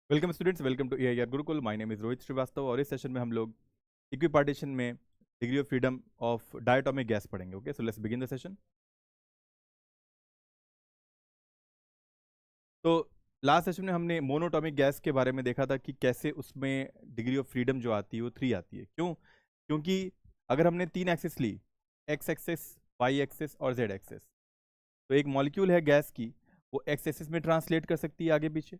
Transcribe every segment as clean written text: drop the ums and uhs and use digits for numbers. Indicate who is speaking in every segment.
Speaker 1: Welcome students, welcome to AIR Gurukul. My name is Rohit Srivastava और इस session में हम लोग इक्विपार्टीशन में degree of freedom of diatomic gas पढ़ेंगे। Okay, so let's begin the session. तो लास्ट सेशन में हमने मोनोटॉमिक गैस के बारे में देखा था कि कैसे उसमें डिग्री ऑफ फ्रीडम जो आती है वो 3 आती है। क्यों? क्योंकि अगर हमने 3 एक्सिस ली, एक्स एक्सिस, वाई एक्सिस और जेड एक्सिस, तो एक मॉलिक्यूल है गैस की, वो एक्स एक्सिस में ट्रांसलेट कर सकती है आगे पीछे,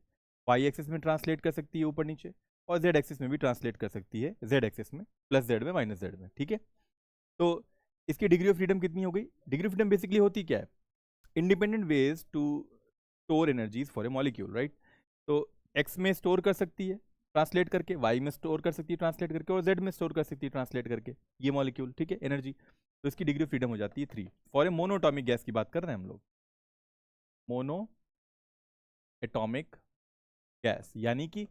Speaker 1: वाई एक्सिस में ट्रांसलेट कर सकती है ऊपर नीचे, और जेड एक्सिस में भी ट्रांसलेट कर सकती है, जेड एक्सिस में प्लस जेड में माइनस जेड में। ठीक है, तो इसकी डिग्री ऑफ फ्रीडम कितनी हो गई? डिग्री ऑफ फ्रीडम बेसिकली होती क्या है? Independent ways to store energies for a molecule, right? तो एक्स में स्टोर कर सकती है ट्रांसलेट करके, वाई में स्टोर कर सकती है ट्रांसलेट करके, और जेड में स्टोर कर सकती है ट्रांसलेट करके ये मॉलिक्यूल। ठीक है, एनर्जी। तो इसकी डिग्री ऑफ फ्रीडम हो जाती है 3 फॉर ए मोनोटॉमिक गैस की बात कर रहे हैं हम लोग। मोनो एटॉमिक गैस यानी कि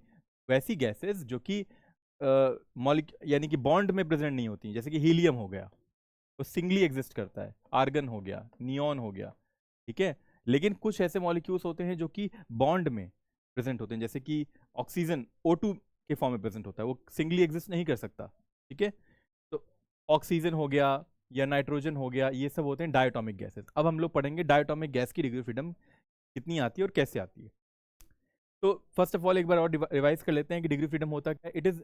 Speaker 1: वैसी गैसेस जो कि यानी कि बॉन्ड में प्रेजेंट नहीं होती, जैसे कि हीलियम हो गया, वो सिंगली एग्जिस्ट करता है, आर्गन हो गया, नियॉन हो गया। ठीक है, लेकिन कुछ ऐसे मॉलिक्यूल्स होते हैं जो कि बॉन्ड में प्रेजेंट होते हैं, जैसे कि ऑक्सीजन O2 के फॉर्म में प्रेजेंट होता है, वो सिंगली एग्जिस्ट नहीं कर सकता। ठीक है, तो ऑक्सीजन हो गया या नाइट्रोजन हो गया, ये सब होते हैं डायटोमिक गैसेस। अब हम लोग पढ़ेंगे डायटोमिक गैस की डिग्री ऑफ फ्रीडम कितनी आती है और कैसे आती है। तो फर्स्ट ऑफ ऑल एक बार और रिवाइज कर लेते हैं कि डिग्री फ्रीडम होता क्या है। It is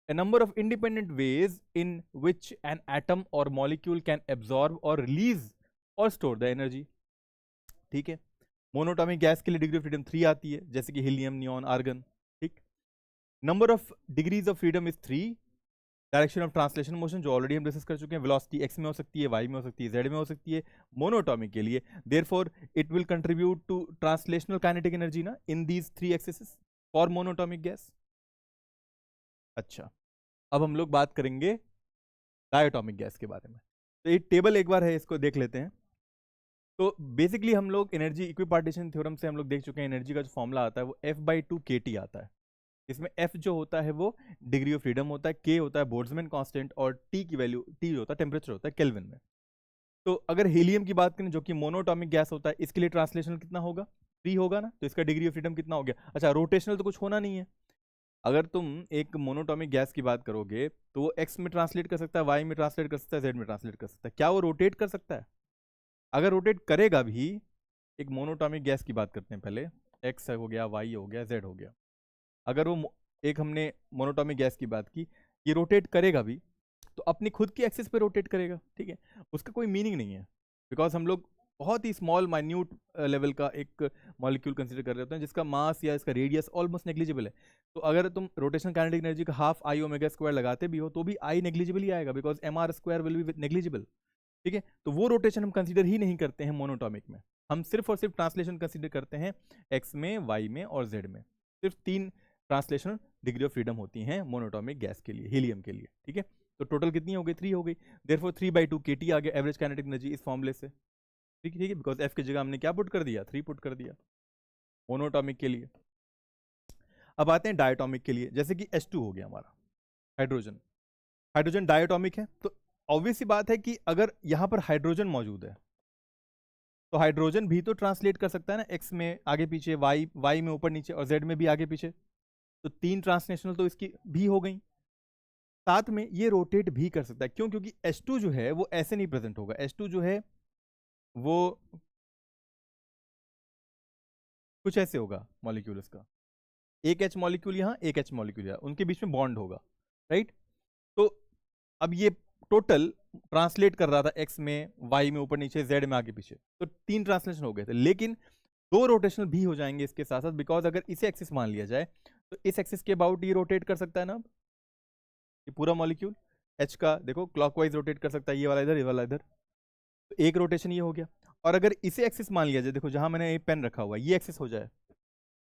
Speaker 1: a number of independent ways in which an atom or molecule can absorb or release or store the energy। ठीक है, मोनोटॉमिक गैस के लिए डिग्री ऑफ फ्रीडम 3 आती है, जैसे कि हीलियम, नियॉन, आर्गन। ठीक, number of degrees of freedom is 3। Direction of translation motion जो ऑलरेडी हम डिस्कस कर चुके हैं, वेलोसिटी एक्स में हो सकती है, वाई में हो सकती है, जेड में हो सकती है मोनोटॉमिक के लिए। Therefore it will contribute to translational kinetic energy ना in these 3 axis for monatomic gas. अच्छा, अब हम लोग बात करेंगे डायटोमिक गैस के बारे में। तो ये टेबल एक बार है, इसको देख लेते हैं। तो बेसिकली हम लोग एनर्जी इक्विपार्टीशन थ्योरम से हम लोग देख चुके हैं, एनर्जी का जो फॉर्मूला आता है वो F/2 kT आता है। इसमें F जो होता है वो डिग्री ऑफ फ्रीडम होता है, K होता है बोल्ट्जमैन कांस्टेंट, और T की वैल्यू, T होता है टेम्परेचर होता है केल्विन में। तो अगर हीलियम की बात करें जो कि मोनोटॉमिक गैस होता है, इसके लिए ट्रांसलेशनल कितना होगा? 3 होगा ना, तो इसका डिग्री ऑफ फ्रीडम कितना हो गया? अच्छा, रोटेशनल तो कुछ होना नहीं है। अगर तुम एक मोनोटॉमिक गैस की बात करोगे तो वो एक्स में ट्रांसलेट कर सकता है, वाई में ट्रांसलेट कर सकता है, जेड में ट्रांसलेट कर सकता है। क्या वो रोटेट कर सकता है? अगर रोटेट करेगा भी, एक मोनोटॉमिक गैस की बात करते हैं पहले, एक्स हो गया, वाई हो गया, जेड हो गया। अगर वो एक हमने मोनोटॉमिक गैस की बात की, ये रोटेट करेगा भी तो अपनी खुद की एक्सिस पे रोटेट करेगा। ठीक है, उसका कोई मीनिंग नहीं है, बिकॉज हम लोग बहुत ही स्मॉल माइन्यूट लेवल का एक मॉलिक्यूल कंसीडर कर रहे होते हैं जिसका मास या इसका रेडियस ऑलमोस्ट नेग्लिजिबल है। तो अगर तुम रोटेशन काइनेटिक एनर्जी का हाफ आई ओमेगा स्क्वायर लगाते भी हो तो भी आई नेग्लिजिबल ही आएगा, because mr square will be negligible. ठीक है, तो वो रोटेशन हम कंसीडर ही नहीं करते हैं मोनोटॉमिक में। हम सिर्फ और सिर्फ ट्रांसलेशन कंसीडर करते हैं एक्स में, वाई में और जेड में। सिर्फ 3 ट्रांसलेशन डिग्री ऑफ फ्रीडम होती हैं मोनोटॉमिक गैस के लिए, हीलियम के लिए। ठीक है, तो टोटल कितनी हो गई? 3 हो गई। देयरफॉर 3/2 kT आ गया एवरेज काइनेटिक एनर्जी इस फॉर्मूले से। ठीक है, बिकॉज एफ की जगह हमने क्या पुट कर दिया? 3 पुट कर दिया मोनोटॉमिक के लिए। अब आते हैं डायटोमिक के लिए, जैसे कि H2 हो गया हमारा, हाइड्रोजन। हाइड्रोजन डायटोमिक है, तो ऑब्वियस सी बात है कि अगर यहां पर हाइड्रोजन मौजूद है तो हाइड्रोजन भी तो ट्रांसलेट कर सकता है ना, एक्स में आगे पीछे, वाई में ऊपर नीचे, और जेड में भी आगे पीछे। तो 3 ट्रांसलेशनल तो इसकी भी हो गई, साथ में ये रोटेट भी कर सकता है। क्यों? क्योंकि H2 जो है वो ऐसे नहीं प्रेजेंट होगा। H2 जो है वो कुछ ऐसे होगा मॉलिक्यूल इसका, एक H मॉलिक्यूल यहाँ, एक H मॉलिक्यूल यहाँ, उनके बीच में बॉन्ड होगा, राइट? तो अब ये टोटल ट्रांसलेट कर रहा था एक्स में, वाई में ऊपर नीचे, जेड में आगे पीछे, तो 3 ट्रांसलेशन हो गए थे। लेकिन 2 रोटेशनल भी हो जाएंगे इसके साथ साथ, बिकॉज अगर इसे एक्सिस मान लिया जाए तो इस एक्सिस के अबाउट ये रोटेट कर सकता है ना। अब ये पूरा मॉलिक्यूल एच का देखो क्लॉकवाइज रोटेट कर सकता है, ये वाला इधर, ये वाला इधर। तो एक रोटेशन ये हो गया। और अगर इसे एक्सिस मान लिया जाए, देखो जहां मैंने ये पेन रखा हुआ है, ये एक्सिस हो जाए,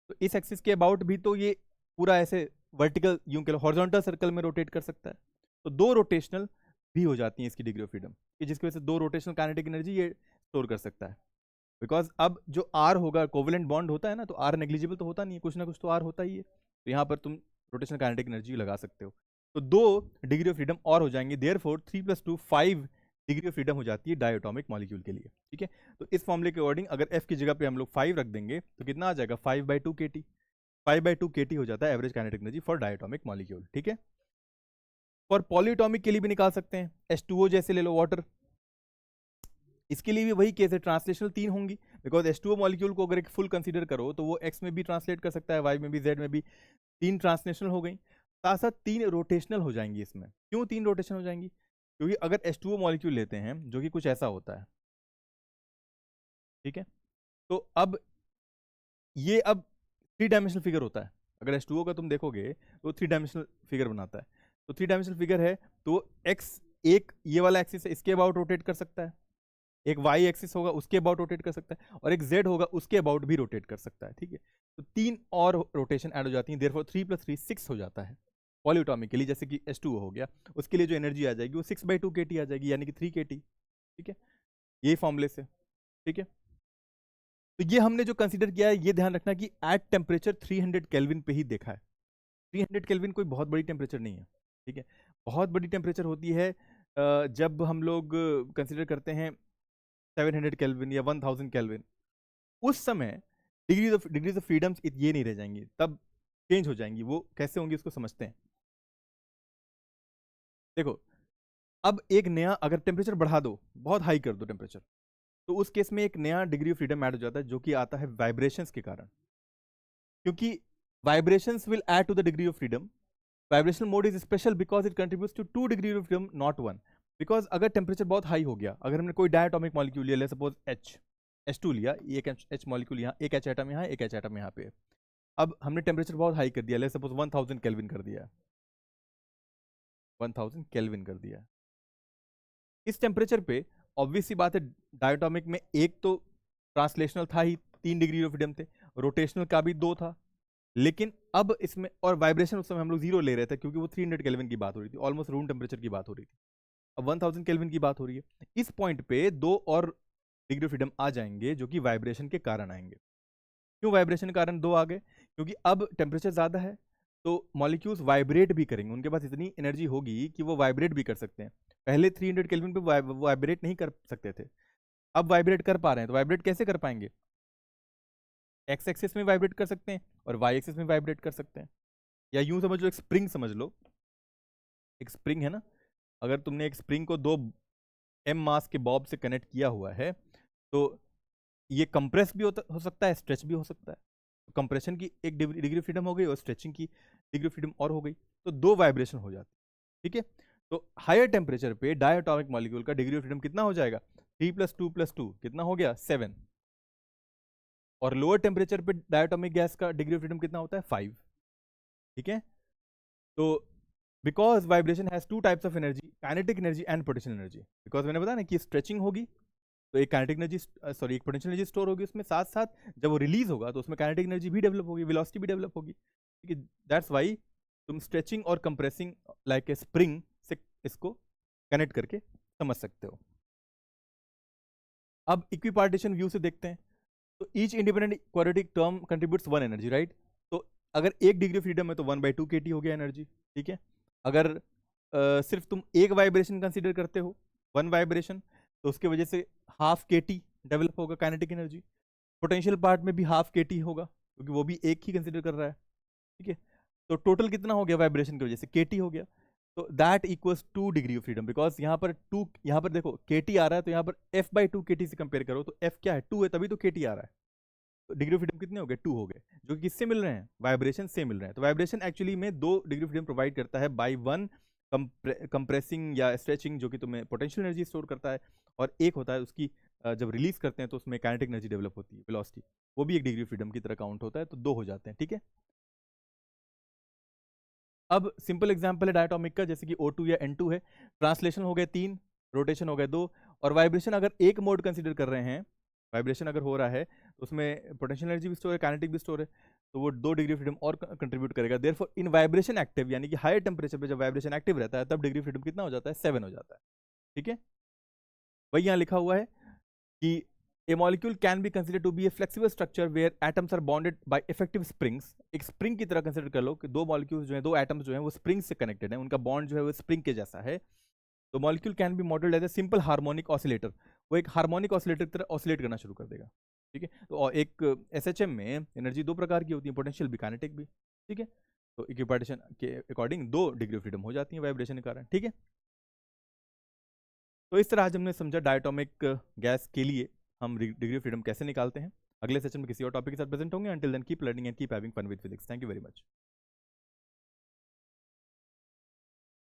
Speaker 1: तो इस एक्सिस के अबाउट भी तो ये पूरा ऐसे वर्टिकल, यूं कह लो हॉरिजॉन्टल सर्कल में रोटेट कर सकता है। तो 2 रोटेशनल भी हो जाती है इसकी डिग्री ऑफ फ्रीडम, कि जिसकी वजह से 2 रोटेशनल काइनेटिक एनर्जी ये स्टोर कर सकता है। बिकॉज अब जो आर होगा, कोवेलेंट बॉन्ड होता है ना, तो आर नेग्लिजिबल तो होता नहीं है, कुछ ना कुछ तो आर होता ही है। तो यहाँ पर तुम रोटेशनल काइनेटिक एनर्जी लगा सकते हो। तो 2 डिग्री ऑफ फ्रीडम और हो जाएंगे, देयरफॉर 3 + 2 5 डिग्री ऑफ फ्रीडम हो जाती है डायटोमिक मॉलिक्यूल के लिए। ठीक है, तो इस फॉर्मूले के अकॉर्डिंग अगर एफ की जगह पे हम लोग 5 रख देंगे तो कितना आ जाएगा? 5/2 kT। 5/2 kT हो जाता है average kinetic energy for diatomic molecule, ठीक है। और पॉलीटॉमिक के लिए भी निकाल सकते हैं, H2O जैसे ले लो, वाटर, इसके लिए भी वही केस है, ट्रांसलेशनल 3 होंगी, बिकॉज H2O मॉलिक्यूल को अगर एक फुल कंसीडर करो तो वो X में भी ट्रांसलेट कर सकता है, Y में भी, Z में भी, 3 ट्रांसलेशनल हो गई, साथ साथ 3 रोटेशनल हो जाएंगी इसमें। क्यों 3 रोटेशन हो जाएंगी? क्योंकि अगर H2O मॉलिक्यूल लेते हैं जो कि कुछ ऐसा होता है, ठीक है, तो अब ये अब 3 डायमेंशनल फिगर होता है, अगर H2O का तुम देखोगे तो 3 डायमेंशनल फिगर बनाता है, तो 3 डायमेंशनल फिगर है तो X एक ये वाला एक्सिस है, इसके अबाउट रोटेट कर सकता है, एक वाई एक्सिस होगा उसके अबाउट रोटेट कर सकता है, और एक जेड होगा उसके अबाउट भी रोटेट कर सकता है, ठीक है। तो 3 और रोटेशन ऐड हो जाती हैं, देयरफॉर 3 + 3 6 हो जाता है पॉलीएटॉमिकली, जैसे कि H2O हो गया, उसके लिए जो एनर्जी आ जाएगी वो 6/2 kT आ जाएगी, यानी कि 3 kT, ठीक है, यही फॉर्मूले से, ठीक है। तो ये हमने जो कंसीडर किया है, ये ध्यान रखना कि एट टेम्परेचर 300 केल्विन पे ही देखा है। 300 केल्विन कोई बहुत बड़ी टेम्परेचर नहीं है, ठीक है। बहुत बड़ी टेम्परेचर होती है जब हम लोग कंसीडर करते हैं 700 केल्विन या 1000 केल्विन, उस समय डिग्रीज ऑफ फ्रीडम्स ये नहीं रह जाएंगी, तब चेंज हो जाएंगी। वो कैसे होंगी उसको समझते हैं। देखो, अब एक नया अगर टेम्परेचर बढ़ा दो, बहुत हाई कर दो टेम्परेचर, तो उस केस में एक नया डिग्री ऑफ फ्रीडम ऐड हो जाता है, जो कि आता है वाइब्रेशंस के कारण, क्योंकि vibrations will add to the degree of freedom. Vibrational mode is special because it contributes to 2 degree of freedom, not 1। Because अगर टेम्परेचर बहुत हाई हो गया, अगर हमने कोई डायटोमिक मॉलिक्यूल लिया, सपोज H2 लिया, एक H मॉलिक्यूल यहाँ, एक H एटम यहाँ, एक H एटम यहाँ पे, अब हमने टेम्परेचर बहुत हाई कर दिया, सपोज 1000 केल्विन कर दिया, 1000 केल्विन कर दिया। इस टेम्परेचर पे ऑब्वियस सी बात है, डायटोमिक में एक तो ट्रांसलेशनल था ही, 3 डिग्री ऑफ फ्रीडम थे, रोटेशनल का भी 2 था, लेकिन अब इसमें और वाइब्रेशन उस समय हम लोग 0 ले रहे थे, क्योंकि वो 300 केल्विन की बात हो रही थी, ऑलमोस्ट रूम टेम्परेचर की बात हो रही थी। अब 1000 केल्विन की बात हो रही है, इस पॉइंट पे 2 और डिग्री ऑफ फ्रीडम आ जाएंगे, जो कि वाइब्रेशन के कारण आएंगे। क्यों वाइब्रेशन के कारण 2 आ गए? क्योंकि अब टेम्परेचर ज़्यादा है, तो मॉलिक्यूल्स वाइब्रेट भी करेंगे, उनके पास इतनी एनर्जी होगी कि वो वाइब्रेट भी कर सकते हैं। पहले 300 केल्विन पे वाइब्रेट नहीं कर सकते थे, अब वाइब्रेट कर पा रहे हैं। तो वाइब्रेट कैसे कर पाएंगे? एक्स एक्सिस में वाइब्रेट कर सकते हैं और वाई एक्सिस में वाइब्रेट कर सकते हैं, या यूं समझ लो, एक स्प्रिंग समझ लो, एक स्प्रिंग है ना, अगर तुमने एक स्प्रिंग को 2 m मास के बॉब से कनेक्ट किया हुआ है, तो ये कंप्रेस भी हो सकता है, स्ट्रेच भी हो सकता है। तो कंप्रेशन की एक डिग्री फ्रीडम हो गई और स्ट्रेचिंग की डिग्री फ्रीडम और हो गई, तो 2 वाइब्रेशन हो जाती है, ठीक है। तो हायर टेम्परेचर पे डायटोमिक मॉलिक्यूल का डिग्री ऑफ फ्रीडम कितना हो जाएगा? 3 + 2 + 2 कितना हो गया? 7। और लोअर टेम्परेचर पे डायटोमिक गैस का डिग्री ऑफ फ्रीडम कितना होता है? 5, ठीक है। तो because vibration has 2 types of energy, kinetic energy and potential energy. Because मैंने बताया ना कि स्ट्रेचिंग होगी तो एक काइनेटिक एनर्जी, सॉरी, एक पोटेंशियल एनर्जी स्टोर होगी उसमें, साथ साथ जब वो रिलीज होगा तो उसमें काइनेटिक एनर्जी भी डेवलप होगी, वेलोसिटी भी डेवलप होगी, ठीक है। दैट्स वाई तुम स्ट्रेचिंग और कंप्रेसिंग लाइक ए स्प्रिंग से इसको कनेक्ट करके समझ सकते हो। अब इक्विपार्टीशन व्यू से देखते हैं, तो each independent quadratic term contributes 1 energy, right. तो अगर 1 डिग्री फ्रीडम है तो 1/2 kT हो गया एनर्जी, ठीक है। अगर सिर्फ तुम एक वाइब्रेशन कंसीडर करते हो, 1 वाइब्रेशन, तो उसके वजह से 1/2 kT डेवलप होगा काइनेटिक एनर्जी। पोटेंशियल पार्ट में भी 1/2 kT होगा, क्योंकि वो भी एक ही कंसीडर कर रहा है, ठीक है। तो टोटल कितना हो गया वाइब्रेशन की वजह से? kT हो गया। तो that equals 2 degree of freedom, because यहाँ पर 2, यहाँ पर देखो kT आ रहा है, तो यहाँ पर f/2 kT से कंपेयर करो, तो f क्या है? 2 है, तभी तो kT आ रहा है। तो डिग्री ऑफ फ्रीडम कितने हो गए? 2 हो गए, जो कि किससे मिल रहे हैं? वाइब्रेशन से मिल रहे हैं। तो वाइब्रेशन एक्चुअली में 2 डिग्री ऑफ फ्रीडम प्रोवाइड करता है, बाय 1 कंप्रेसिंग या स्ट्रेचिंग, जो कि तुम्हें पोटेंशियल एनर्जी स्टोर करता है, और एक होता है उसकी जब रिलीज करते हैं तो उसमें काइनेटिक एनर्जी डेवलप होती है, वेलोसिटी, वो भी एक डिग्री ऑफ फ्रीडम की तरह काउंट होता है, तो 2 हो जाते हैं, ठीक है। अब सिंपल एग्जांपल है डायटोमिक का, जैसे कि O2 या N2 है, ट्रांसलेशन हो गए 3, रोटेशन हो गए 2, और वाइब्रेशन अगर एक मोड कंसीडर कर रहे हैं, वाइब्रेशन अगर हो रहा है तो उसमें पोटेंशियल एनर्जी भी स्टोर है, काइनेटिक भी स्टोर है, तो वो 2 डिग्री फ्रीडम और कंट्रीब्यूट करेगा। देयरफॉर इन वाइब्रेशन एक्टिव, यानी कि हायर टेम्परेचर पे जब वाइब्रेशन एक्टिव रहता है, तब डिग्री फ्रीडम कितना हो जाता है? 7 हो जाता है, ठीक है। वही यहाँ लिखा हुआ है कि a molecule can be consider to be a flexible structure where atoms are bonded by effective springs. एक स्प्रिंग की तरह कंसिडर कर लो कि 2 मॉलिक्यूल्स जो हैं, 2 एटम्स जो हैं, वो स्प्रिंग से कनेक्टेड हैं, उनका बॉन्ड जो है वो स्प्रिंग के जैसा है। तो molecule can be modelled as a simple harmonic oscillator, वो एक हार्मोनिक ऑसिलेटर की तरह ऑसिलेट करना शुरू कर देगा। ठीक है। तो और एक SHM में एनर्जी दो प्रकार की होती है, पोटेंशियल भी काइनेटिक भी। ठीक है, तो इक्विपार्टीशन के अकॉर्डिंग दो डिग्री ऑफ फ्रीडम हो जाती है वाइब्रेशन के कारण। ठीक है, तो इस तरह आज हमने समझा डायटोमिक गैस के लिए हम डिग्री ऑफ फ्रीडम कैसे निकालते हैं। अगले सेशन में किसी और टॉपिक के साथ प्रेजेंट होंगे। Until then keep learning and keep having fun with physics. Thank you very much.